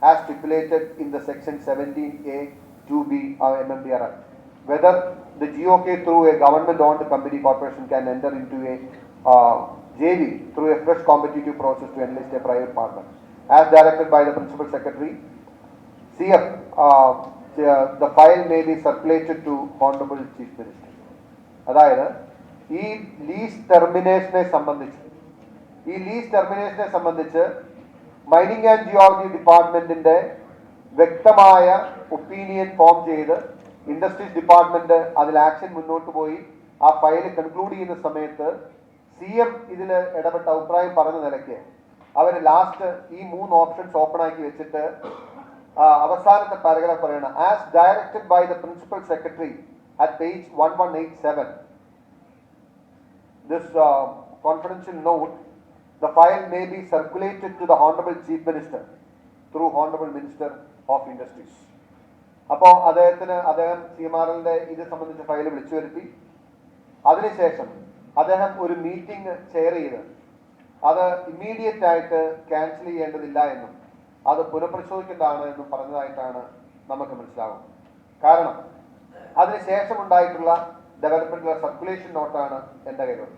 as stipulated in the section 17A 2B of MMDR Act. Whether the GOK through a government-owned company corporation can enter into a JV through a fresh competitive process to enlist a private partner. As directed by the Principal Secretary, CF, the file may be circulated to Honorable Chief Minister. അതായത് ഈ lease ടെർമിനേഷനെ സംബന്ധിച്ച് mining and geology ഡിപ്പാർട്ട്മെന്റിന്റെ വ്യക്തമായ opinion form ചെയ്ത് industries department അതിൽ action മുന്നോട്ട് പോയി ആ ഫയൽ കൺക്ലൂഡ് ചെയ്യുന്ന സമയത്ത് CM ഇതിൽ ഇടപെട്ട അഭിപ്രായം പറഞ്ഞ നിലയ്ക്ക് അവർ ലാസ്റ്റ് ഈ 3 ഓപ്ഷൻസ് ഓപ്പൺ ആക്കി വെച്ചിട്ട് അവസാനത്തെ പാരഗ്രാഫ് പറയണം. As directed by the principal secretary at page 1187, this confidential note, the file may be circulated to the Honorable Chief Minister through Honorable Minister of Industries. അപ്പോൾ അദ്ദേഹം CMRLന്റെ ഇത് സംബന്ധിച്ച ഫയൽ വിളിച്ചു വരുത്തി. അതിനുശേഷം അദ്ദേഹം ഒരു മീറ്റിംഗ് ചെയർ ചെയ്ത് അത് ഇമ്മീഡിയറ്റ് ആയിട്ട് ക്യാൻസൽ ചെയ്യേണ്ടതില്ല എന്നും അത് പുനഃപരിശോധിക്കേണ്ടതാണ് എന്നും പറഞ്ഞതായിട്ടാണ് നമുക്ക് മനസ്സിലാവുന്നത്. കാരണം അതിനുശേഷം ഉണ്ടായിട്ടുള്ള ഡെവലപ്മെന്റിലെ സർക്കുലേഷൻ നോട്ടാണ് എൻ്റെ കയ്യിലുള്ളത്.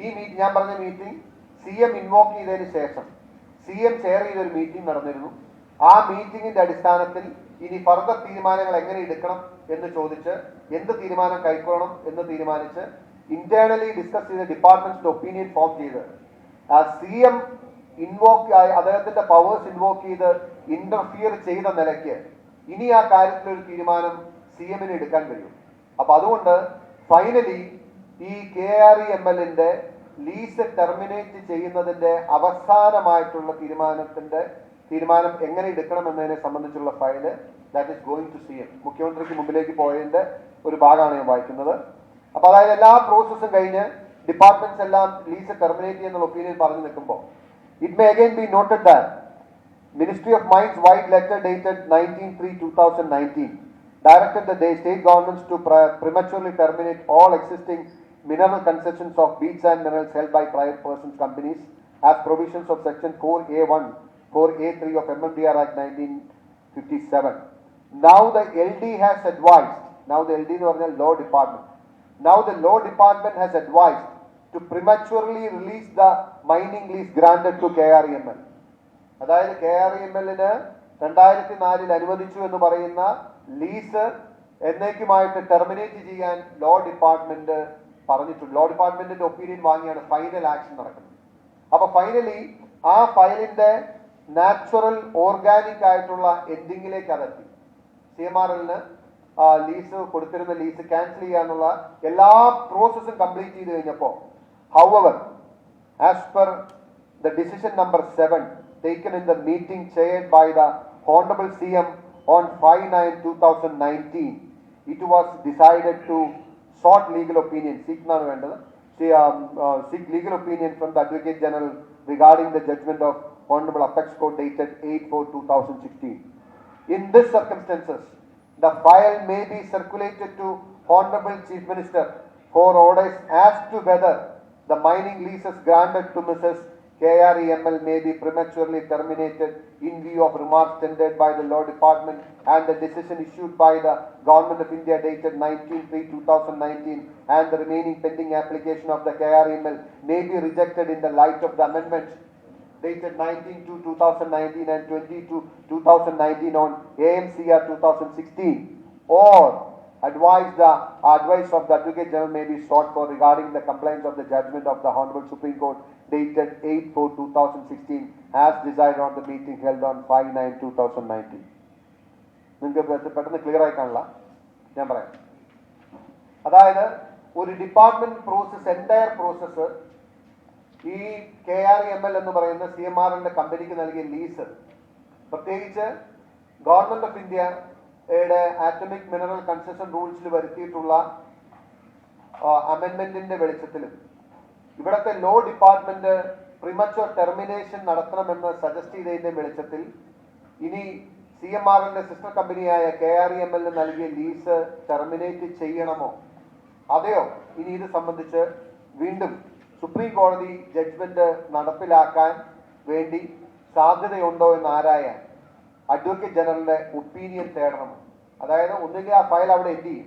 ഈ ഞാൻ പറഞ്ഞ മീറ്റിംഗ് CM ഇൻവോക്ക് ചെയ്തതിന് ശേഷം CM ചെയർ ചെയ്തൊരു മീറ്റിംഗ് നടന്നിരുന്നു. ആ മീറ്റിംഗിന്റെ അടിസ്ഥാനത്തിൽ ഇനി ഫർദർ തീരുമാനങ്ങൾ എങ്ങനെ എടുക്കണം എന്ന് ചോദിച്ച് എന്ത് തീരുമാനം കൈക്കൊള്ളണം എന്ന് തീരുമാനിച്ച് ഇന്റേണലി ഡിസ്കസ് ചെയ്ത് ഡിപ്പാർട്ട്മെന്റിന്റെ ഒപ്പീനിയൻ ഫോം ചെയ്ത് CM ഇൻവോക്ക് അദ്ദേഹത്തിന്റെ പവേഴ്സ് ഇൻവോക്ക് ചെയ്ത് ഇന്റർഫിയർ ചെയ്ത നിലയ്ക്ക് ഇനി ആ കാര്യത്തിലൊരു തീരുമാനം CMന് എടുക്കാൻ കഴിയും. അപ്പൊ അതുകൊണ്ട് ഫൈനലി ഈ KREMLന്റെ ലീസ് ടെർമിനേറ്റ് ചെയ്യുന്നതിന്റെ അവസാനമായിട്ടുള്ള തീരുമാനം എങ്ങനെ എടുക്കണം എന്നതിനെ സംബന്ധിച്ചുള്ള file that is going to CM. മുഖ്യമന്ത്രിക്ക് മുമ്പിലേക്ക് പോയതിന്റെ ഒരു ഭാഗമാണ് ഞാൻ വായിക്കുന്നത്. അപ്പൊ അതായത് എല്ലാ പ്രോസസ്സും കഴിഞ്ഞ് ഡിപ്പാർട്ട്മെന്റ്സ് എല്ലാം ലീസ് ടെർമിനേറ്റ് ചെയ്യുന്ന ഒപ്പീനിയൻ പറഞ്ഞു നിൽക്കുമ്പോൾ it may again be noted that Ministry of Mines White Letter dated 19/3/2019 directed the state governments to prematurely terminate all existing mineral concessions of beach and minerals held by private persons companies as provisions of section 4A1, 4A3 of MMDR Act 1957. Now the LD has advised, now the LD is the law department, now the law department has advised to prematurely release the mining lease granted to KREML. അതായത് KREMLന് 2004 അനുവദിച്ചു എന്ന് പറയുന്ന lease എന്നേക്കുമായിട്ട് terminate ചെയ്യാൻ law department പറഞ്ഞിട്ടുണ്ട്. Law ഡിപ്പാർട്ട്മെന്റിന്റെ opinion വാങ്ങിയാണ് final action നടക്കുന്നത്. അപ്പൊ ഫൈനലി ആ ഫയലിന്റെ നാച്ചുറൽ ഓർഗാനിക് ആയിട്ടുള്ള എൻഡിങ്ങിലേക്ക് അതെത്തി. CMRLന് ലീസ് കൊടുത്തിരുന്ന ലീസ് ക്യാൻസൽ ചെയ്യാനുള്ള എല്ലാ പ്രോസസ്സും കംപ്ലീറ്റ് ചെയ്ത് കഴിഞ്ഞപ്പോൾ however, as per the decision number 7 taken in the meeting chaired by the Honorable CM on 5/9/2019, it was decided to sought legal opinion, seek legal opinion from the Advocate General regarding the judgment of Honorable Apex Court dated 8/4/2016. In these circumstances, the file may be circulated to Honorable Chief Minister for orders as to whether the mining leases granted to Mrs. KREML may be prematurely terminated in view of remarks tendered by the Law Department and the decision issued by the Government of India dated 19/3/2019 and the remaining pending application of the KREML may be rejected in the light of the amendments dated 19/2/2019 and 20/2019 on AMCR 2016 or advice of the Advocate General may be sought for regarding the compliance of the judgment of the Honorable Supreme Court dated 8/4/2016 as decided on the meeting held on 5/9/2019. നിങ്ങൾക്ക് പെട്ടെന്ന് clear ആയി കാണില്ല, ഞാൻ പറയാം. അതായത് ഒരു department process, entire process ഈ KREML എന്ന് പറയുന്ന CMRLന്റെ കമ്പനിക്ക് നൽകിയ ലീസ്, പ്രത്യേകിച്ച് ഗവൺമെന്റ് ഓഫ് ഇന്ത്യയുടെ ആറ്റമിക് മിനറൽ കൺസെഷൻ റൂൾസിൽ വരുത്തിയിട്ടുള്ള അമെൻമെന്റിന്റെ വെളിച്ചത്തിലും ഇവിടുത്തെ ലോ ഡിപ്പാർട്ട്മെന്റ് പ്രിമച്വർ ടെർമിനേഷൻ നടത്തണമെന്ന് സജസ്റ്റ് ചെയ്തതിന്റെ വെളിച്ചത്തിൽ ഇനി CMRLന്റെ സിസ്റ്റർ കമ്പനിയായ KREMLന് നൽകിയ ലീസ് ടെർമിനേറ്റ് ചെയ്യണമോ അതെയോ ഇനി ഇത് സംബന്ധിച്ച് വീണ്ടും സുപ്രീം കോടതി ജഡ്ജ്മെന്റ് നടപ്പിലാക്കാൻ വേണ്ടി സാധ്യതയുണ്ടോ എന്ന് ആരായാൻ അഡ്വക്കേറ്റ് ജനറലിന്റെ ഒപ്പീനിയൻ തേടണം. അതായത് ഒന്നുകിൽ ആ ഫയൽ അവിടെ എൻഡ് ചെയ്യും,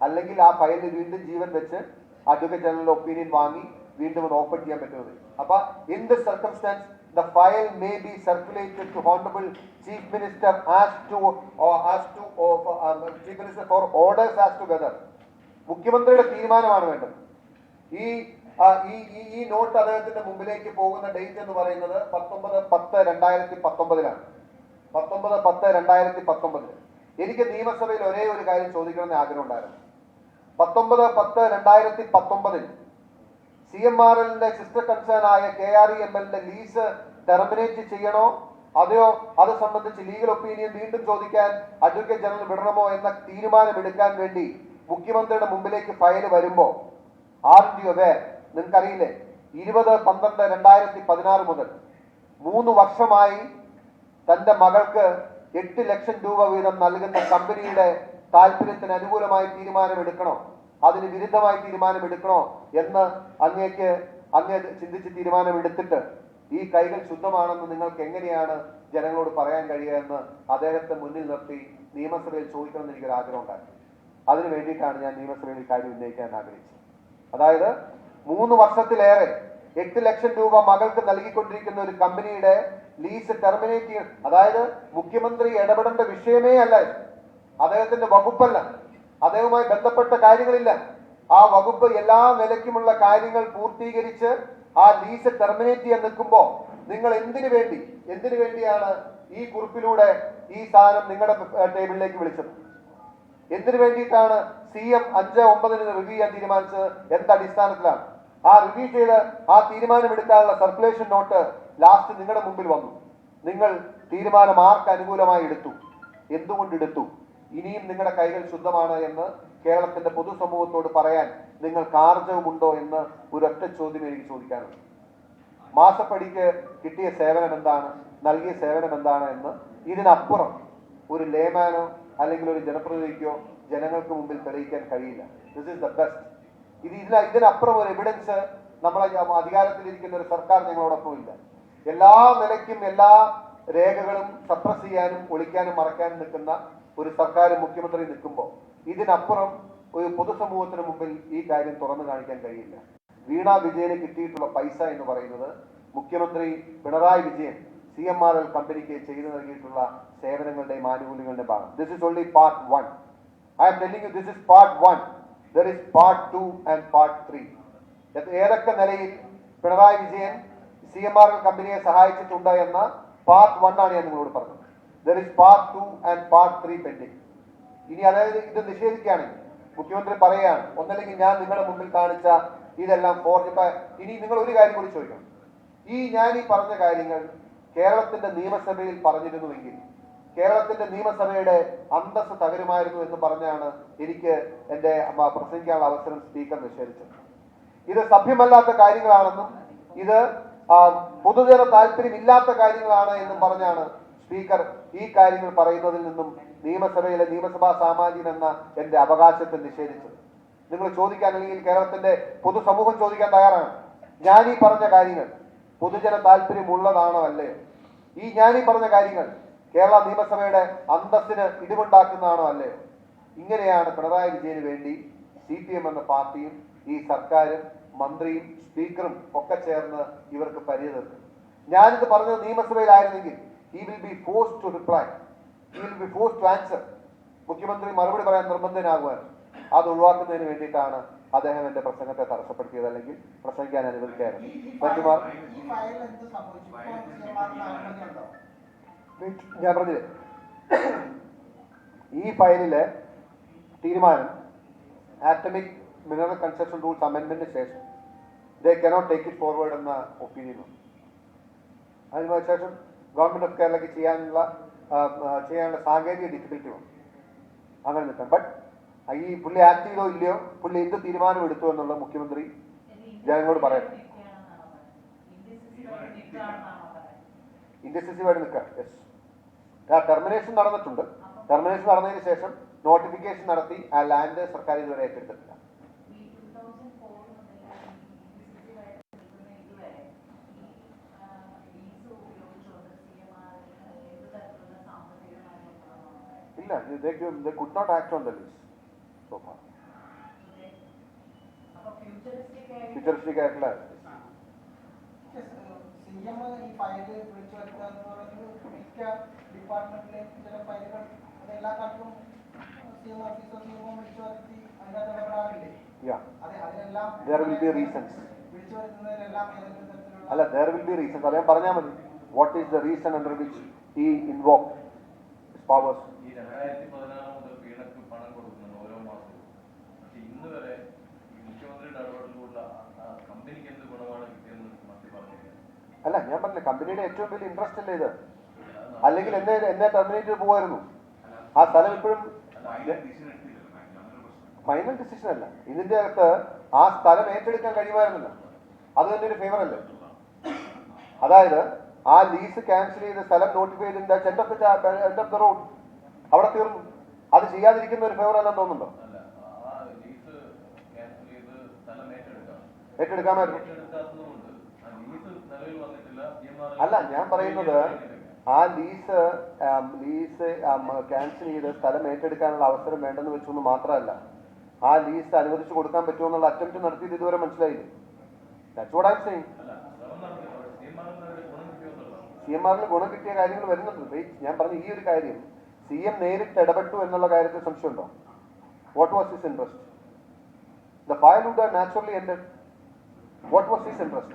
അല്ലെങ്കിൽ ആ ഫയലിന് വീണ്ടും ജീവൻ വെച്ച് അഡ്വക്കേറ്റ് ജനറലിന്റെ ഒപ്പീനിയൻ വാങ്ങി വീണ്ടും അത് ഓപ്പൺ ചെയ്യാൻ പറ്റുന്നത്. അപ്പൊ in this circumstances the file may be circulated to Honorable Chief Minister as to Chief Minister for orders as to whether മുഖ്യമന്ത്രിയുടെ തീരുമാനമാണ് വേണ്ടത്. ഈ നോട്ട് അദ്ദേഹത്തിന്റെ മുമ്പിലേക്ക് പോകുന്ന ഡേറ്റ് എന്ന് പറയുന്നത് 19/10/2019 19/10/2019. എനിക്ക് നിയമസഭയിൽ ഒരേ ഒരു കാര്യം ചോദിക്കണമെന്ന് ആഗ്രഹം ഉണ്ടായിരുന്നു. 19/10/2019 CMRLന്റെ സിസ്റ്റർ കൺസേൺ ആയ KREMLന്റെ ലീസ് ടെർമിനേറ്റ് ചെയ്യണോ അതെയോ അത് സംബന്ധിച്ച് ലീഗൽ ഒപ്പീനിയൻ വീണ്ടും ചോദിക്കാൻ അഡ്വക്കേറ്റ് ജനറൽ വിടണമോ എന്ന തീരുമാനമെടുക്കാൻ വേണ്ടി മുഖ്യമന്ത്രിയുടെ മുമ്പിലേക്ക് ഫയൽ വരുമ്പോൾ നിങ്ങൾക്കറിയില്ലേ, 20/12/2016 മുതൽ 3 വർഷമായി തന്റെ മകൾക്ക് 8 ലക്ഷം രൂപ വീതം നൽകുന്ന കമ്പനിയുടെ താല്പര്യത്തിന് അനുകൂലമായി തീരുമാനമെടുക്കണോ അതിന് വിരുദ്ധമായി തീരുമാനമെടുക്കണോ എന്ന് അങ്ങേ ചിന്തിച്ച് തീരുമാനമെടുത്തിട്ട് ഈ കൈകൾ ശുദ്ധമാണെന്ന് നിങ്ങൾക്ക് എങ്ങനെയാണ് ജനങ്ങളോട് പറയാൻ കഴിയുക എന്ന് അദ്ദേഹത്തെ മുന്നിൽ നിർത്തി നിയമസഭയിൽ ചോദിക്കണമെന്ന് എനിക്കൊരു ആഗ്രഹം ഉണ്ടായിരുന്നു. അതിനു വേണ്ടിയിട്ടാണ് ഞാൻ നിയമസഭയിൽ ഈ കാര്യം ഉന്നയിക്കാൻ ആഗ്രഹിച്ചത്. അതായത് 3 വർഷത്തിലേറെ 8 ലക്ഷം രൂപ മകൾക്ക് നൽകിക്കൊണ്ടിരിക്കുന്ന ഒരു കമ്പനിയുടെ ലീസ് ടെർമിനേറ്റ് ചെയ്യും. അതായത് മുഖ്യമന്ത്രി ഇടപെടേണ്ട വിഷയമേ അല്ല, അദ്ദേഹത്തിന്റെ വകുപ്പല്ല, അദ്ദേഹവുമായി ബന്ധപ്പെട്ട കാര്യങ്ങളില്ല. ആ വകുപ്പ് എല്ലാ നിലയ്ക്കുമുള്ള കാര്യങ്ങൾ പൂർത്തീകരിച്ച് ആ ലീസ് ടെർമിനേറ്റ് ചെയ്യാൻ നിൽക്കുമ്പോൾ നിങ്ങൾ എന്തിനു വേണ്ടിയാണ് ഈ കുറിപ്പിലൂടെ ഈ സാധനം നിങ്ങളുടെ ടേബിളിലേക്ക് വിളിച്ചത്? എന്തിനു വേണ്ടിയിട്ടാണ് CM 5/9 റിവ്യൂ ചെയ്യാൻ തീരുമാനിച്ചത്? എന്തടിസ്ഥാനത്തിലാണ്? ആ റിവ്യൂ ചെയ്ത് ആ തീരുമാനമെടുക്കാനുള്ള സർക്കുലേഷൻ നോട്ട് ലാസ്റ്റ് നിങ്ങളുടെ മുമ്പിൽ വന്നു. നിങ്ങൾ തീരുമാനം ആർക്ക് അനുകൂലമായി എടുത്തു? എന്തുകൊണ്ടെടുത്തു? ഇനിയും നിങ്ങളുടെ കൈകൾ ശുദ്ധമാണ് എന്ന് കേരളത്തിന്റെ പൊതുസമൂഹത്തോട് പറയാൻ നിങ്ങൾക്ക് ആർജവമുണ്ടോ എന്ന് ഒരൊറ്റ ചോദ്യം എനിക്ക് ചോദിക്കാനുണ്ട്. മാസപ്പടിക്ക് കിട്ടിയ സേവനം എന്താണ്, നൽകിയ സേവനം എന്താണ് എന്ന് ഇതിനപ്പുറം ഒരു ലേമാനോ അല്ലെങ്കിൽ ഒരു ജനപ്രതിനിധിക്കോ ജനങ്ങൾക്ക് മുമ്പിൽ തെളിയിക്കാൻ കഴിയില്ല. This is the best. ഇതിനപ്പുറം ഒരു എവിഡൻസ് നമ്മളെ അധികാരത്തിലിരിക്കുന്ന ഒരു സർക്കാർ ഞങ്ങളോടൊപ്പം ഇല്ല. എല്ലാ നിലയ്ക്കും എല്ലാ രേഖകളും സപ്രസ് ചെയ്യാനും ഒളിക്കാനും മറയ്ക്കാനും നിൽക്കുന്ന ഒരു സർക്കാർ മുഖ്യമന്ത്രി നിൽക്കുമ്പോൾ ഇതിനപ്പുറം ഒരു പൊതുസമൂഹത്തിന് മുമ്പിൽ ഈ കാര്യം തുറന്നു കാണിക്കാൻ കഴിയില്ല. വീണ വിജയന് കിട്ടിയിട്ടുള്ള പൈസ എന്ന് പറയുന്നത് മുഖ്യമന്ത്രി പിണറായി വിജയൻ CMRL കമ്പനിക്ക് ചെയ്തു നൽകിയിട്ടുള്ള സേവനങ്ങളുടെയും ആനുകൂല്യങ്ങളുടെയും ഭാഗം. This is only part 1. I am telling you this is part 1. There is part 2 and part 3. ഏതൊക്കെ നിലയിൽ പിണറായി വിജയൻ CMRL കമ്പനിയെ സഹായിച്ചിട്ടുണ്ട് എന്ന പാർട്ട് 1 ആണ് ഞാൻ നിങ്ങളോട് പറഞ്ഞത്. There is part 2 and part 3 pending. ഇനി അതായത് ഇത് നിഷേധിക്കുകയാണെങ്കിൽ മുഖ്യമന്ത്രി പറയുകയാണ് ഒന്നല്ലെങ്കിൽ ഞാൻ നിങ്ങളുടെ മുമ്പിൽ കാണിച്ച ഇതെല്ലാം ഇനി നിങ്ങൾ ഒരു കാര്യം കൂടി ചോദിക്കണം. ഞാൻ ഈ പറഞ്ഞ കാര്യങ്ങൾ കേരളത്തിന്റെ നിയമസഭയിൽ പറഞ്ഞിരുന്നുവെങ്കിൽ കേരളത്തിന്റെ നിയമസഭയുടെ അന്തസ്സ് തകരുമായിരുന്നു എന്ന് പറഞ്ഞാണ് എനിക്ക് എന്റെ പ്രസംഗിക്കാനുള്ള അവസരം സ്പീക്കർ നിഷേധിച്ചത്. ഇത് സഭ്യമല്ലാത്ത കാര്യങ്ങളാണെന്നും ഇത് പൊതുജന താല്പര്യമില്ലാത്ത കാര്യങ്ങളാണ് എന്നും പറഞ്ഞാണ് സ്പീക്കർ ഈ കാര്യങ്ങൾ പറയുന്നതിൽ നിന്നും നിയമസഭയിലെ നിയമസഭാ സാമാജികൻ എന്ന എന്റെ അവകാശത്തെ നിഷേധിച്ചത്. നിങ്ങൾ ചോദിക്കാൻ അല്ലെങ്കിൽ കേരളത്തിന്റെ പൊതുസമൂഹം ചോദിക്കാൻ തയ്യാറാണ്. ഞാൻ ഈ പറഞ്ഞ കാര്യങ്ങൾ പൊതുജന താല്പര്യമുള്ളതാണോ അല്ലയോ? ഞാൻ ഈ പറഞ്ഞ കാര്യങ്ങൾ കേരള നിയമസഭയുടെ അന്തസ്സിന് ഇടിവുണ്ടാക്കുന്നതാണോ അല്ലയോ? ഇങ്ങനെയാണ് പിണറായി വിജയന് വേണ്ടി CPM എന്ന പാർട്ടിയും ഈ സർക്കാരും മന്ത്രിയും സ്പീക്കറും ഒക്കെ ചേർന്ന് ഇവർക്ക് പരിചയം. ഞാനിത് പറഞ്ഞത് നിയമസഭയിലായിരുന്നെങ്കിൽ he will be forced to reply, he will be forced to answer. മുഖ്യമന്ത്രി മറുപടി പറയാൻ നിർബന്ധനാകുവാൻ അത് ഒഴിവാക്കുന്നതിന് വേണ്ടിയിട്ടാണ് അദ്ദേഹം എന്റെ പ്രസംഗത്തെ തടസ്സപ്പെടുത്തിയത് അല്ലെങ്കിൽ പ്രസംഗിക്കാൻ അനുവദിക്കായിരുന്നു. ഞാൻ പറഞ്ഞില്ലേ, ഈ ഫയലിലെ തീരുമാനം ആറ്റമിക് മിനറൽ കൺസ്ട്രക്ഷൻ റൂൾസ് അമെൻമെന്റിന് ശേഷം they cannot take it forward എന്ന ഒപ്പീനിയനും അതിനുശേഷം ഗവൺമെന്റ് ഓഫ് കേരളയ്ക്ക് ചെയ്യാനുള്ള സാങ്കേതിക ഡിഫിക്കൽറ്റി വന്നു. അങ്ങനെ നിൽക്കാം. ബട്ട് ഈ പുള്ളി ആക്ട് ചെയ്തോ ഇല്ലയോ, പുള്ളി എന്ത് തീരുമാനം എടുത്തു എന്നുള്ള മുഖ്യമന്ത്രി ജനങ്ങളോട് പറയട്ടെ. ഇൻഡസ്ട്രീസുമായിട്ട് നിൽക്കാം. യെസ്, ടെർമിനേഷൻ നടന്നിട്ടുണ്ട്. ടെർമിനേഷൻ നടന്നതിന് ശേഷം നോട്ടിഫിക്കേഷൻ നടത്തി ആ ലാൻഡ് സർക്കാർ ഇതുവരെ ഏറ്റെടുത്തിട്ടില്ല. ഇല്ല, they could not act on the lease so far. Futuristic ആയിട്ടുള്ള CM ഈ ഫയല് വിളിച്ചു വരുത്തുക എന്ന് പറയുന്നത് മിക്ക ഡിപ്പാർട്ട്മെന്റിലെയും ചില ഫയലുകൾ അതെല്ലാ കാലത്തും CM ഓഫീസോ CMO വിളിച്ചു വരുത്തി അതിനകത്ത് ഇടപെടാറില്ലേ? അതിനെല്ലാം there will be reasons. വിളിച്ചു വരുത്തുന്നതിനെല്ലാം ഏതെങ്കിലും തരത്തിലുള്ള അല്ല, there will be reasons. അറിയാൻ പറഞ്ഞാൽ മതി. What is the reason under which he invoked his powers? ഈ 2016 മുതൽ വീണക്ക് പണം കൊടുക്കുന്നുണ്ട് ഓരോ മാസവും. പക്ഷെ ഇന്ന് വരെ ഈ മുഖ്യമന്ത്രിയുടെ ഇടപെടലിലുള്ള കമ്പനിക്ക് എന്ത് ഗുണമാണ് കിട്ടിയെന്ന് മന്ത്രി പറഞ്ഞില്ല. അല്ല, ഞാൻ പറഞ്ഞില്ല, കമ്പനിയുടെ ഏറ്റവും വലിയ ഇൻട്രസ്റ്റ് അല്ലേ ഇത്? അല്ലെങ്കിൽ എന്നെ ടെർമിനേറ്റ് പോകുമായിരുന്നു. ആ സ്ഥലം ഇപ്പോഴും ഫൈനൽ ഡിസിഷൻ അല്ല. ഇതിന്റെ അകത്ത് ആ സ്ഥലം ഏറ്റെടുക്കാൻ കഴിയുമായിരുന്നില്ല. അത് തന്നെ ഒരു ഫേവർ അല്ലേ? അതായത് ആ ലീസ് ക്യാൻസൽ ചെയ്ത് സ്ഥലം നോട്ടിഫൈ ചെയ്തിട്ട് എൻഡ് ഓഫ് ദ റോഡ് അവിടെ തീർന്നു. അത് ചെയ്യാതിരിക്കുന്ന ഒരു ഫേവർ അല്ലെന്ന് തോന്നുന്നുണ്ടോ? ഏറ്റെടുക്കാമായിരുന്നു. അല്ല, ഞാൻ പറയുന്നത് ആ ലീസ് ക്യാൻസൽ ചെയ്ത് സ്ഥലം ഏറ്റെടുക്കാനുള്ള അവസരം വേണ്ടെന്ന് വെച്ചൊന്നും മാത്രമല്ല, ആ ലീസ് അനുവദിച്ചു കൊടുക്കാൻ പറ്റുമോ എന്നുള്ള അറ്റംപ്റ്റ് നടത്തിയത് ഇതുവരെ മനസ്സിലായില്ലേ? That's what I'm saying. CMRന് ഗുണം കിട്ടിയ കാര്യങ്ങൾ വരുന്നുണ്ട്. ഞാൻ പറഞ്ഞ ഈ ഒരു കാര്യം CM നേരിട്ട് ഇടപെട്ടു എന്നുള്ള കാര്യത്തിൽ സംശയമുണ്ടോ? What was his interest? The file would have naturally ended. What was his interest?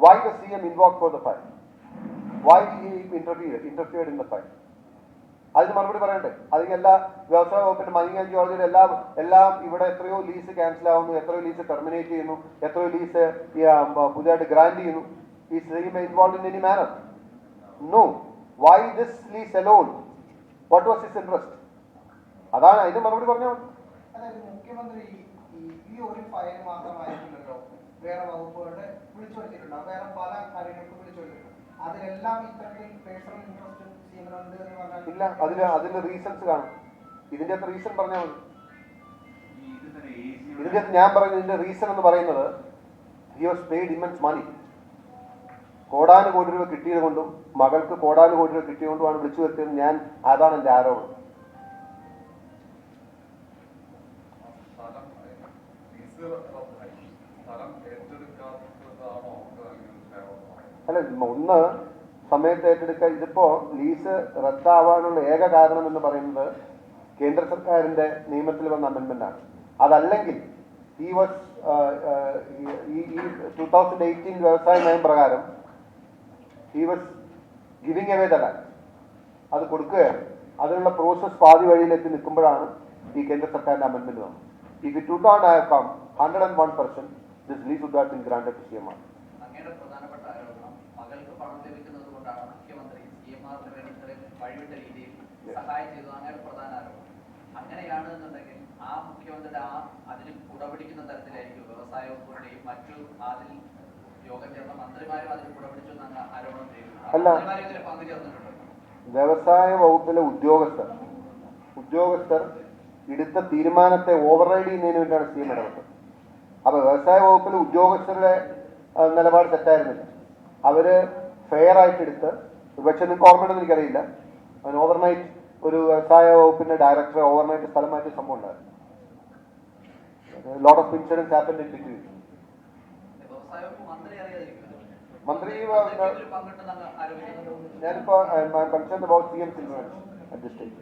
Why the CM invoked for the file? Why he interfered in the file? അതിന് മറുപടി പറയണ്ടേ? അതിന് എല്ലാ വ്യവസായ വകുപ്പിന്റെ മൈനിങ് ആൻഡ് ജിയോളജിയുടെ എല്ലാം ഇവിടെ എത്രയോ ലീസ് ക്യാൻസൽ ആവുന്നു, എത്രയോ ലീസ് ടെർമിനേറ്റ് ചെയ്യുന്നു, എത്രയോ ലീസ് പുതിയതായിട്ട് ഗ്രാന്റ് ചെയ്യുന്നു. Is CM involved in any manner? No. Why this lease alone? What was his interest? അതാണ് അതിന് മറുപടി പറഞ്ഞാൽ മതി. അതായത് മുഖ്യമന്ത്രി ഈ ഒരു ഫയൽ മാത്രമായിരിക്കില്ലല്ലോ, വേറെ വകുപ്പുകളുടെ വിളിച്ചു വരുത്തിയിട്ടുണ്ടോ? വേറെ പല കാര്യങ്ങൾക്ക് വിളിച്ചു വരുത്തിയിട്ടുണ്ട്. അതിലെല്ലാം ഇത്തരത്തിൽ പേഴ്സണൽ ഇൻട്രസ്റ്റ് CM-നുണ്ട് എന്ന് പറഞ്ഞാൽ ഇല്ല, അതിന് റീസൺസ് കാണും. ഇതിന്റെ അകത്ത് റീസൺ പറഞ്ഞാൽ മതി. ഇതിന്റെ അകത്ത് ഞാൻ പറയുന്നത് ഇതിന്റെ റീസൺ എന്ന് പറയുന്നത് he was paid immense money. കോടാനുകോടി രൂപ കിട്ടിയത് കൊണ്ടും മകൾക്ക് കോടാനുകോടി രൂപ കിട്ടിയതുകൊണ്ടുമാണ് വിളിച്ചു വരുത്തിയത്. അതാണ് എന്റെ ആരോപണം. അല്ല, ഒന്ന് സമയത്ത് ഏറ്റെടുക്കാൻ. ഇതിപ്പോ ലീസ് റദ്ദാവാനുള്ള ഏക കാരണം എന്ന് പറയുന്നത് കേന്ദ്ര സർക്കാരിന്റെ നിയമത്തിൽ വന്ന അമെന്റ്മെന്റ് ആണ്. അതല്ലെങ്കിൽ ഈ 2018 വ്യവസായ നയം പ്രകാരം he was giving away the land. അത് കൊടുക്കുകയാണ്. അതിനുള്ള പ്രോസസ് പാതി വഴിയിലെത്തി നിൽക്കുമ്പോഴാണ് ഈ കേന്ദ്ര സർക്കാരിന്റെ അമെന്റ്മെന്റ് വന്നത്. If it would not have come 101%, this lease would have been granted to CMR. അങ്ങയുടെ പ്രധാനപ്പെട്ട ആരോപണം മകൾക്ക് പണം ലഭിക്കുന്നത് കൊണ്ടാണ് മുഖ്യമന്ത്രി CMR-ന് വേണ്ടി ഇത്രയും വഴിവിട്ട രീതിയിൽ സഹായം ചെയ്തു. അങ്ങയുടെ പ്രധാന ആരോപണം അങ്ങനെയാണെന്നുണ്ടെങ്കിൽ ആ മുഖ്യമന്ത്രിയുടെ അതിന് കുടപിടിക്കുന്ന തരത്തിലായിരിക്കും വ്യവസായ വകുപ്പിന്റെയും മറ്റു അതിൽ യോഗം ചേർന്ന മന്ത്രിമാരും അതിൽ കുടപിടിച്ചു എന്നാണ് ആരോപണം ചെയ്യുന്നത്. പങ്കു ചേർന്നിട്ടുണ്ട്. വ്യവസായ വകുപ്പിലെ ഉദ്യോഗസ്ഥർ എടുത്ത തീരുമാനത്തെ ഓവർറൈഡ് ചെയ്യുന്നതിന് വേണ്ടിയാണ് CM ഇടപെട്ടത്. അപ്പൊ വ്യവസായ വകുപ്പിലെ ഉദ്യോഗസ്ഥരുടെ നിലപാട് തെറ്റായിരുന്നില്ല. അവര് ഫെയർ ആയിട്ട് എടുത്ത്, പക്ഷെ നിങ്ങൾക്ക് ഓർമ്മയുണ്ടെന്ന് എനിക്കറിയില്ല, അതിന് ഓവർനൈറ്റ് ഒരു വ്യവസായ വകുപ്പിന്റെ ഡയറക്ടറെ ഓവർനൈറ്റ് സ്ഥലം മാറ്റിയ സംഭവം ഉണ്ടായിരുന്നു. Lot of incidence happened in between. മന്ത്രി ഞാനിപ്പോ concern about CM's influence at this stage.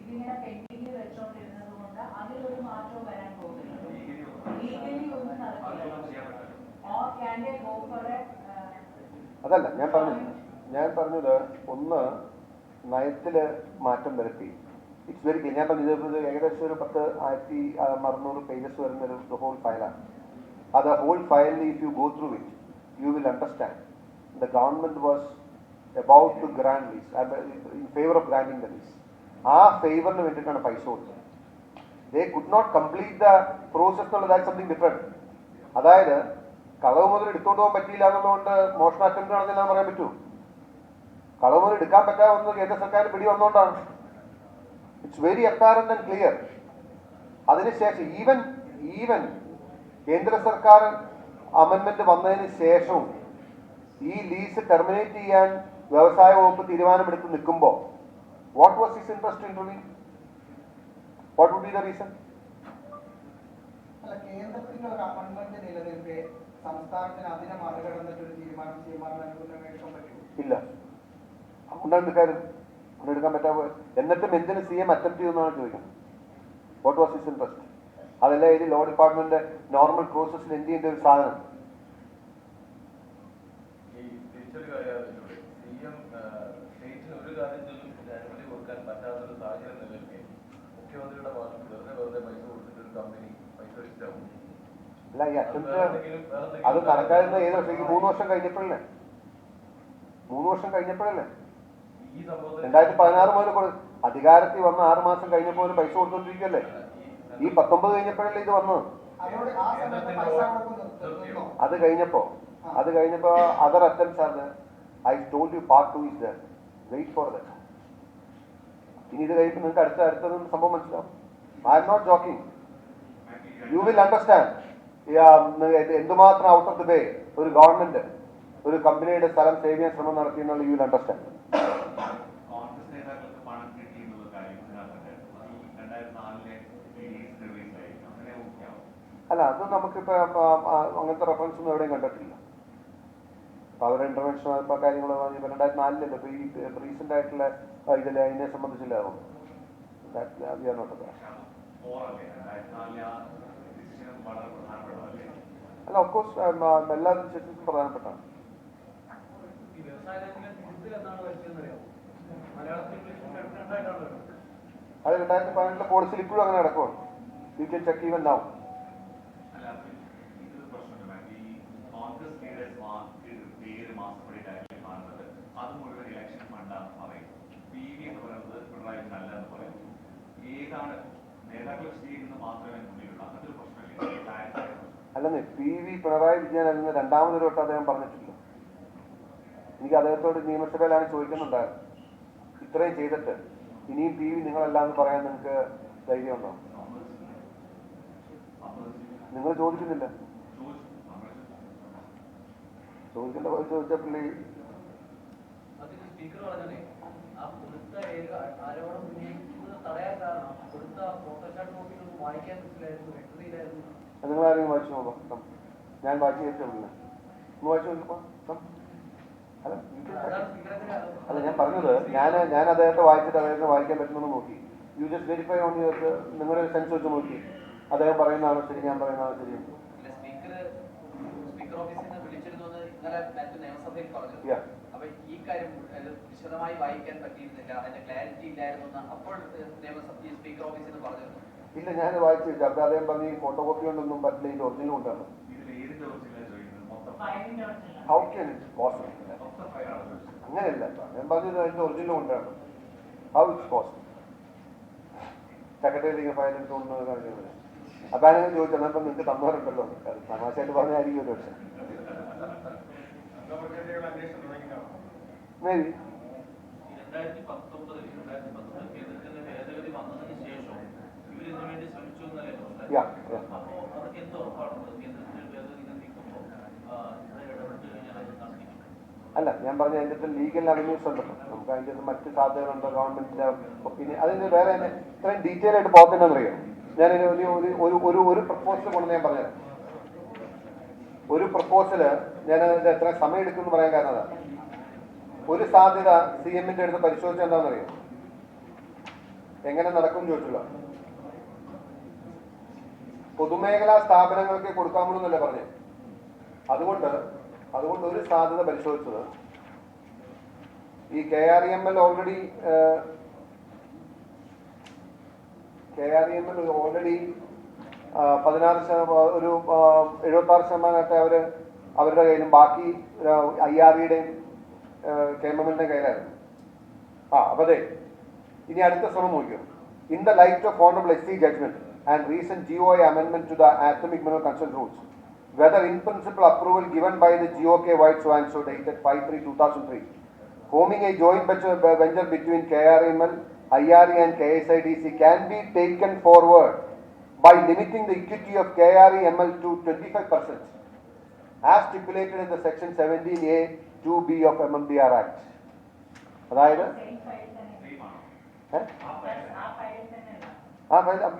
ഇതിങ്ങനെ പെൻഡിംഗ് വെച്ചോണ്ടിരുന്നത് കൊണ്ട് അതിലൊരു മാറ്റവും വരാൻ പോകുന്നില്ല. ലീഗലി ഒന്നും നടക്കില്ല. അതല്ല ഞാൻ പറഞ്ഞത് ഒന്ന് നയത്തില് മാറ്റം വരുത്തി. It's very clear. ഞാൻ പറഞ്ഞത് ഏകദേശം ഒരു 10,600 പേജസ് വരുന്ന ഒരു ഹോൾ ഫയലാണ്. അത് whole file if you go through it you will understand the government was about to grant lease, in favour of granting the lease. ആ ഫേവറിന് വേണ്ടിയിട്ടാണ് പൈസ കൊടുത്തത്. They could not complete the process എന്നുള്ളത് ദാറ്റ് സംതിങ് ഡിഫറെന്റ്. അതായത് കളവ് മുതൽ എടുത്തോണ്ട് പോകാൻ പറ്റിയില്ല എന്നുള്ളതുകൊണ്ട് മോഷണ അറ്റംപ്റ്റ് നടന്നില്ല എന്ന് പറയാൻ പറ്റൂ? കളവ് മുതൽ എടുക്കാൻ പറ്റാവുന്നത് കേന്ദ്ര സർക്കാർ പിടി വന്നുകൊണ്ടാണ്. It's very apparent and clear. അതിനുശേഷം ഈവൻ കേന്ദ്ര സർക്കാർ അമെൻമെന്റ് വന്നതിന് ശേഷവും ഈ ലീസ് ടെർമിനേറ്റ് ചെയ്യാൻ വ്യവസായ വകുപ്പ് തീരുമാനമെടുത്ത് നിൽക്കുമ്പോൾ what was his interest in review? What would be the reason? അല്ല, കേന്ദ്രത്തിന്റെ ഒരു അമെൻമെന്റ് നിലനിൽക്കെ സംസ്ഥാനത്തിന് അതിനെ മറികടന്നിട്ട് ഒരു തീരുമാനം എടുക്കാൻ പറ്റുമോ? ഇല്ല. കൊണ്ടെടുക്കാൻ പറ്റാതെ എന്നിട്ടും എന്തിന് CM അറ്റംപ്റ്റ് ചെയ്യുമെന്നാണ് ചോദിക്കുന്നത്. What was his interest? അതല്ല ഇത് ലോ ഡിപ്പാർട്ട്മെന്റ് നോർമൽ പ്രോസസ്സിൽ എന്ത് ചെയ്യേണ്ട ഒരു സാധനം. ഈ തിരിച്ചൊരു കാര്യത്തിലൂടെ CM സ്റ്റേറ്റിന് ഒരു കാര്യത്തിലും അനുമതി കൊടുക്കാൻ പറ്റാത്തൊരു സാഹചര്യം നിലനിൽക്കെ മുഖ്യമന്ത്രിയുടെ ഭാഗത്ത് വെറുതെ പൈസ കൊടുത്തിട്ട് ഒരു കമ്പനി പൈസ വെച്ചിട്ടാവും. അല്ല, ഈ അറ്റംപ്റ്റ് അത് നടക്കാതിരുന്ന ഏത് വർഷം? 3 വർഷം കഴിഞ്ഞപ്പോഴല്ലേ? 3 വർഷം കഴിഞ്ഞപ്പോഴല്ലേ? ഈ സംഭവത്തിൽ 2016 മുതൽ അധികാരത്തിൽ വന്ന 6 മാസം കഴിഞ്ഞപ്പോൾ പൈസ കൊടുത്തോണ്ടിരിക്കല്ലേ? ഈ 19 കഴിഞ്ഞപ്പോഴല്ലേ ഇത് വന്നത്? അതോടെ ആ സമയത്ത് പൈസ കൊടുക്കുന്നു. അത് കഴിഞ്ഞപ്പോ അതർ അറ്റംപ്റ്റ്സ് ആണ്. I told you part 2 is there. Wait for that. ഇനി ഇത് കഴിയുമ്പോൾ നിങ്ങൾക്ക് അടുത്തത് സംഭവം മനസ്സിലാവും. I'm not joking. You will understand എന്തുമാത്രം ഔട്ട് ഓഫ് ദി വേ ഒരു ഗവൺമെന്റ് ഒരു കമ്പനിയുടെ സ്ഥലം സേവ് ചെയ്യാൻ ശ്രമം നടത്തിയെന്നുള്ള യു വിൽ അണ്ടർസ്റ്റാൻഡ്. കോൺഗ്രസ് നേതാക്കൾക്ക് പണം കിട്ടി എന്നുള്ള കാര്യം ഇതിനകത്തുണ്ട്. ഈ 2004 അങ്ങനെ നോക്കിയാവും. അല്ല, അത് നമുക്കിപ്പോ അങ്ങനത്തെ റെഫറൻസ് ഒന്നും എവിടെയും കണ്ടിട്ടില്ല. അപ്പൊ അവരുടെ ഇന്റർവെൻഷൻ ഇപ്പൊ കാര്യങ്ങൾ 2004 ഇപ്പൊ ഈ റീസെന്റ് ആയിട്ടുള്ള ഇതിൽ അതിനെ സംബന്ധിച്ചില്ല. അല്ല, ഓഫ്കോഴ്സ് എല്ലാ ഡിസിഷൻസും പ്രധാനപ്പെട്ടാണ്. അത് 2015 പോളിസിയിൽ ഇപ്പോഴും അങ്ങനെ നടക്കുവാണ്. You can check even now. അല്ല, ഇതൊരു പ്രശ്നമില്ല. ഈ കോൺഗ്രസ് പേര് മാസപ്പടിയിട്ടായിരിക്കും കാണുന്നത്. അത് മുഴുവൻ ഇലക്ഷൻ ഫണ്ടാന്ന് പറയും. PV എന്ന് പറയുന്നത് പിണറായി അല്ല എന്ന് പറയും. ഏതാണ് നേതാക്കൾ ചെയ്യുന്നത് മാത്രമേ മുന്നിലുള്ളൂ. അങ്ങനത്തെ ഒരു പ്രശ്നമില്ല. അല്ലെന്നേ, PV പിണറായി വിജയൻ അല്ലെന്ന് രണ്ടാമതൊരു വട്ടം അദ്ദേഹം പറഞ്ഞിട്ടില്ല. എനിക്ക് അദ്ദേഹത്തോട് നിയമസഭയിലാണ് ചോദിക്കുന്നുണ്ടായിരുന്നു, ഇത്രയും ചെയ്തിട്ട് ഇനിയും PV നിങ്ങളല്ലാന്ന് പറയാൻ നിങ്ങൾക്ക് ധൈര്യമുണ്ടോ? നിങ്ങൾ ചോദിക്കുന്നില്ല. ചോദിക്കേണ്ട പോലെ ചോദിച്ച പുള്ളി സ്പീക്കർ പറഞ്ഞതേ ആ കൊടുത്ത ആരോപണം ഉന്നയിക്കുന്നത് തടയാൻ കാരണം കൊടുത്ത ഫോട്ടോഷാറ്റ് നോക്കിയിട്ടൊന്നും വായിക്കാൻ പറ്റില്ലായിരുന്നു, വ്യക്തതയിലായിരുന്നു. നിങ്ങളാരെങ്കിലും വായിച്ചു നോക്കാം. ഞാൻ വായിച്ചു കേട്ടിട്ടില്ല. ഒന്ന് വായിച്ചു നോക്കിയപ്പോ അല്ല, ഞാൻ പറഞ്ഞത് ഞാൻ അദ്ദേഹത്തെ വായിച്ചിട്ട് അദ്ദേഹത്തെ വായിക്കാൻ പറ്റുമെന്ന് നോക്കി. You just verify on your നിങ്ങളുടെ സെൻസ് വെച്ച് നോക്കി. അദ്ദേഹം പറയുന്നതാണോ ശരി, ഞാൻ പറയുന്നതാണോ ശരി? സ്പീക്കർ ഓഫീസിൽ നിന്ന് വിളിച്ചിരുന്നു ഇന്നലെ മറ്റു നിയമസഭയിൽ പറഞ്ഞു. അപ്പൊ ഈ കാര്യം വിശദമായി വായിക്കാൻ പറ്റിയിരുന്നില്ല, അതിന്റെ ക്ലാരിറ്റി ഇല്ലായിരുന്നു അപ്പോൾ സ്പീക്കർ ഓഫീസിൽ നിന്ന് പറഞ്ഞിരുന്നു. ഇല്ല, ഞാൻ വായിച്ചു വെച്ചു. അപ്പൊ അദ്ദേഹം പറഞ്ഞു ഈ ഫോട്ടോ കോപ്പി കൊണ്ടൊന്നും പറ്റില്ല, ഇതിന്റെ ഒറിജിനൽ കൊണ്ടാണ്. How can it possible? അങ്ങനെയല്ല, ഞാൻ പറഞ്ഞത് അതിന്റെ ഒറിജിനൽ കൊണ്ടാണ്. How it's possible? Secretary file എടുത്തുകൊണ്ട് കാണിക്കുന്നത്. അപ്പൊ അങ്ങനെ ചോദിച്ചു, എന്നപ്പോ നിങ്ങൾക്ക് തന്നവരുണ്ടല്ലോ. തമാശയായിട്ട് പറഞ്ഞായിരിക്കും ഒരു പക്ഷെ. മേബി 2019 കേന്ദ്രത്തിന്റെ ഭേദഗതി വന്നതിന് ശേഷം ഇവരിതിനു വേണ്ടി ശ്രമിച്ചു എന്നല്ലേ? അപ്പോ അതൊക്കെ എന്തോ കേന്ദ്രത്തിന്റെ ഭേദഗതി നീക്കുമ്പോൾ ഇടപെട്ട് കഴിഞ്ഞാൽ അത് നടത്തിക്കും. അല്ല, ഞാൻ പറഞ്ഞ അതിൻ്റെ ലീഗൽ അവന്യൂസ് ഉണ്ടല്ലോ. നമുക്ക് അതിൻ്റെ മറ്റ് സാധ്യതകളുണ്ടോ, ഗവൺമെന്റിന്റെ ഒപ്പീനിയൻ, അതിന് വേറെ തന്നെ ഇത്രയും ഡീറ്റെയിൽ ആയിട്ട് പോകത്തില്ലെന്നറിയാം. ഞാനൊരു ഒരു പ്രപ്പോസൽ കൊണ്ട് ഞാൻ പറഞ്ഞത്. ഒരു പ്രപ്പോസല് ഞാൻ എത്ര സമയം എടുക്കും എന്ന് പറയാൻ കാരണം അതാണ്. ഒരു സാധ്യത CMന്റെ അടുത്ത് പരിശോധിച്ചാൽ എന്താണെന്നറിയാം, എങ്ങനെ നടക്കും ചോദിച്ചില്ല. പൊതുമേഖലാ സ്ഥാപനങ്ങൾക്ക് കൊടുക്കാമെന്നല്ലേ പറഞ്ഞത്. അതുകൊണ്ട് ഒരു സാധ്യത പരിശോധിച്ചത് ഈ KREML ഓൾറെഡി 16% ഒരു 76% അവരുടെ കയ്യിലും ബാക്കി IREയുടെയും KMMLന്റെ കയ്യിലായിരുന്നു. അപ്പൊ അതെ, ഇനി അടുത്ത ശ്രമം നോക്കിയോ. In the light of honourable SC judgment and recent GOI amendment to the Atomic Mineral Consent Rules, whether in principle approval given by the GOK White Swan Show dated 5/3/2003, forming a joint venture between KREML IRE and KSIDC can be taken forward by limiting the equity of KREML to 25% as stipulated in the section 17A 2B of MMDR Act. അതായത് same file തന്നെ സെയിമാണ് ആ file തന്നെയല്ല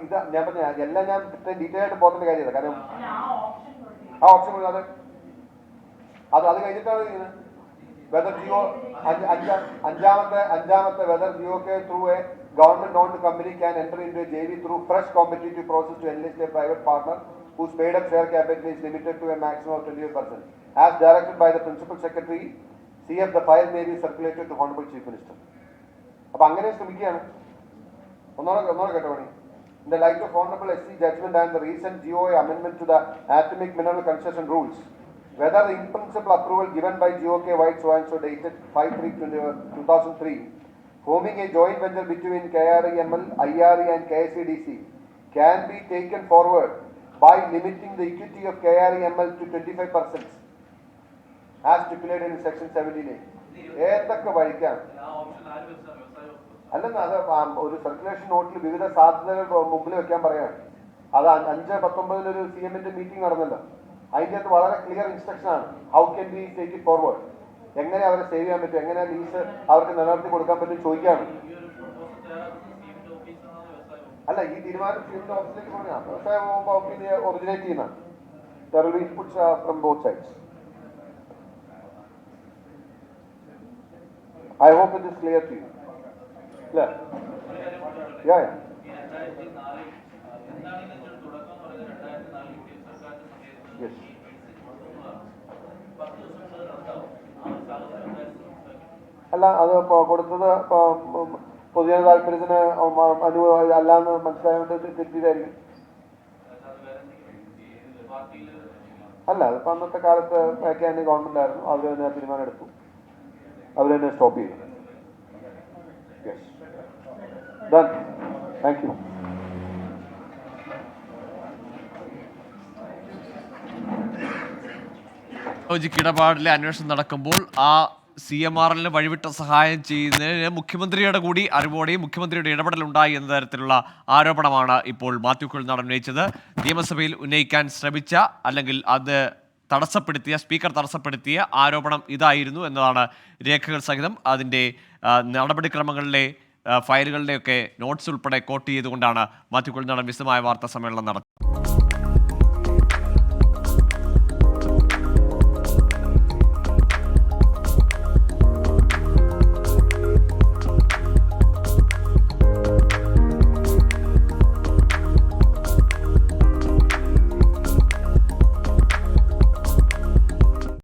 ഇത് ഞാൻ പറഞ്ഞ എല്ലാം ഞാൻ detail ആയിട്ട് പോകുന്ന കാര്യമില്ല. കാരണം അല്ല ആ ഓപ്ഷൻ കൊടുത്തില്ല ആ ഓപ്ഷൻ അത് അത് കഴിഞ്ഞിട്ടാണ് ചെയ്യുന്നത്. വെദർ ജിയോ അഞ്ചാമത്തെ വെദർ ജിയോ കെ through a government owned company can enter into a JV through fresh competitive process to enlist a private partner whose paid up share capital is limited to a maximum of 25%. As directed by the Principal Secretary, CF, the file may be circulated to Honorable Chief Minister. അപ്പോൾ അങ്ങനെ ശ്രമിക്കുകയാണ്. ഒന്നോടെ കേട്ടോ പണി. In the light of Honorable SC judgment and the recent GOA amendment to the Atomic Mineral Concession Rules, whether the in principle approval given by GOK White so and so dated 5/3/2003, forming a joint venture between KREML, IRE and KSEDC, can be taken forward by limiting the equity of KREML to 25% as stipulated in section 17A. ഏതൊക്കെ വഴിക്കാം ആ option ആര് വെച്ചാൽ വ്യവസായ വകുപ്പ് അല്ലെന്ന് അത് ഒരു circulation നോട്ടിൽ വിവിധ സാധ്യതകൾ മുമ്പിൽ വെക്കാൻ പറയാണ്. അത് 5/19 CM മീറ്റിംഗ് നടന്നല്ലോ. അതിൻ്റെ അകത്ത് വളരെ ക്ലിയർ ഇൻസ്ട്രക്ഷൻ ആണ്. How can be take it forward, എങ്ങനെ അവരെ സേവ് ചെയ്യാൻ പറ്റും, എങ്ങനെ ലീസ് അവർക്ക് നിലനിർത്തി കൊടുക്കാൻ പറ്റും ചോദിക്കുകയാണ്. ഈ ഒരു പ്രൊപ്പോസൽ തയ്യാറാക്കുന്നത് CM ഓഫീസാണോ വ്യവസായ വകുപ്പ്? അല്ല, ഈ തീരുമാനം CM ഓഫീസിലേക്ക് കൊടുക്കണം. വ്യവസായ വകുപ്പ് ഓഫീസിനെ ഒറിജിനേറ്റ് ചെയ്യുന്ന there will be inputs from both sides. I hope it is clear to you. Clear? Yeah, yeah. ഈ 2004 എന്താണ് ഇതിന്റെ ഒരു തുടക്കം എന്ന് പറയുന്നത്? 2004 യു.ഡി.എഫ് സർക്കാരിന്റെ സമയത്ത് Yes. ഈ മെഡിസിൻ കൊണ്ടുവന്നതാണ്. 10 ദിവസം കൊണ്ട് നടത്താവും. ആ ഒരു സാഹചര്യം ഉണ്ടായിരുന്നു. അല്ല, അത് കൊടുത്തത് പൊതുജന താല്പര്യത്തിന് അല്ലാന്ന് മനസ്സിലായതുകൊണ്ട് തെറ്റിയതായിരിക്കും. അല്ല, അതിപ്പോൾ അന്നത്തെ കാലത്ത് വ്യാഖ്യാന ഗവൺമെന്റ് ആയിരുന്നു. അവർ തന്നെ തീരുമാനം എടുത്തു, അവർ തന്നെ സ്റ്റോപ്പ് ചെയ്തു. Yes, done. Thank you. ഇടപാടിലെ അന്വേഷണം നടക്കുമ്പോൾ ആ CMRL വഴിവിട്ട സഹായം ചെയ്യുന്നതിന് മുഖ്യമന്ത്രിയുടെ കൂടി അറിവോടെയും മുഖ്യമന്ത്രിയുടെ ഇടപെടലുണ്ടായി എന്ന തരത്തിലുള്ള ആരോപണമാണ് ഇപ്പോൾ മാത്യു കുഴൽനാടൻ ഉന്നയിച്ചത്. നിയമസഭയിൽ ഉന്നയിക്കാൻ ശ്രമിച്ച അല്ലെങ്കിൽ അത് സ്പീക്കർ തടസ്സപ്പെടുത്തിയ ആരോപണം ഇതായിരുന്നു എന്നതാണ് രേഖകൾ സഹിതം അതിൻ്റെ നടപടിക്രമങ്ങളിലെ ഫയലുകളിലെയൊക്കെ നോട്ട്സ് ഉൾപ്പെടെ കോട്ട് ചെയ്തുകൊണ്ടാണ് മാത്യു കുഴൽനാടൻ വിശദമായ വാർത്താ സമ്മേളനം നടത്തുന്നത്.